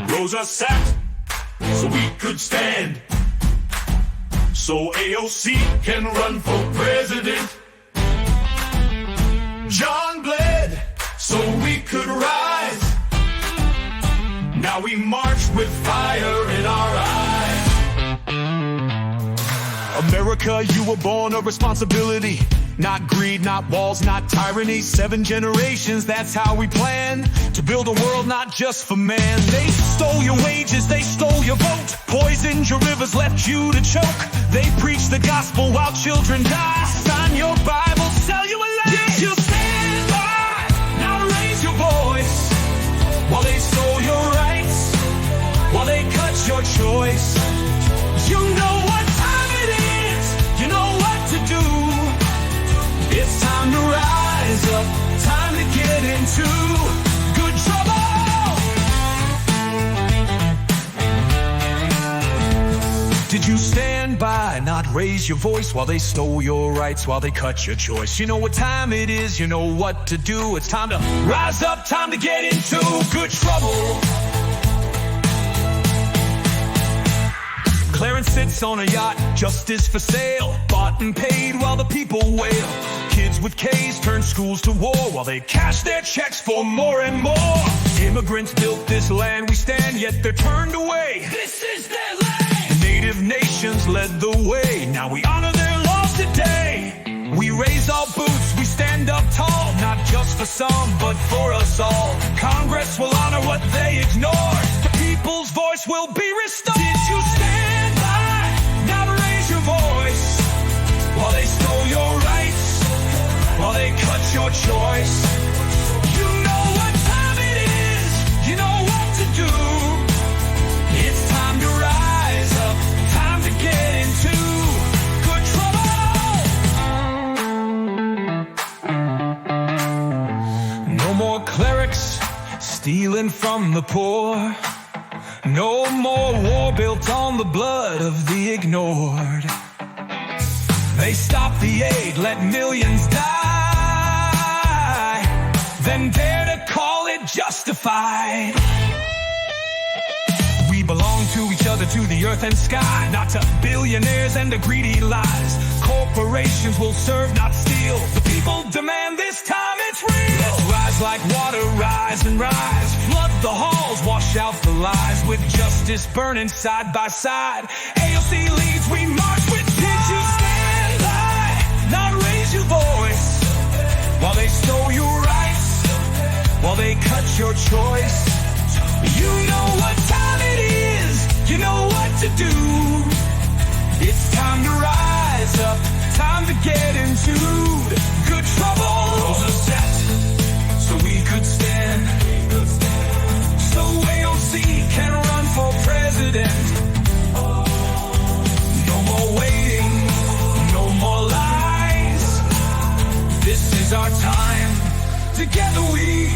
Rosa sat so we could stand, so AOC can run for president. John bled so we could rise. Now we march with fire in our eyes. America, you were born of responsibility. Not greed, not walls, not tyranny. 7 generations, that's how we plan to build a world not just for man. They stole your wages, they stole your vote, poisoned your rivers, left you to choke. They preach the gospel while children die. Sign your Bible, sell you a lie. Did you stand by? Now raise your voice. While they stole your rights, while they cut your choice. You know what time it is, you know what to do. It's time to rise up, time to get into good trouble. Did you stand by, not raise your voice while they stole your rights, while they cut your choice? You know what time it is, you know what to do. It's time to rise up, time to get into good trouble. Clarence sits on a yacht, justice for sale, bought and paid while the people wail. Kids with K's turn schools to war while they cash their checks for more and more. Immigrants built this land we stand, yet they're turned away. This is their land. Native nations led the way, now we honor their laws today. We raise our boots, we stand up tall, not just for some, but for us all. Congress will honor what they ignored. The people's voice will be restored. Did you stand by? Now to raise your voice. While they stole your rights, while they cut your choice. You know what time it is, you know what to do. It's time to rise up, time to get into good trouble. No more clerics stealing from the poor. No more war built on the blood of the ignored. They stopped the aid, let millions die, then dare to call it justified. We belong to each other, to the earth and sky, not to billionaires and to greedy lies. Corporations will serve, not steal. The people demand this time it's real. Let's rise like water, rise and rise. Flood the halls, wash out the lies. With justice burning side by side. AOC leads, we march with pride. Did you stand by? Not raise your voice. While they stole your rights, while they cut your choice. You know what time it is, you know what to do. It's time to rise up, time to get into good trouble. Rosa sat so we could stand, so AOC can run for president. No more waiting, no more lies. This is our time, together we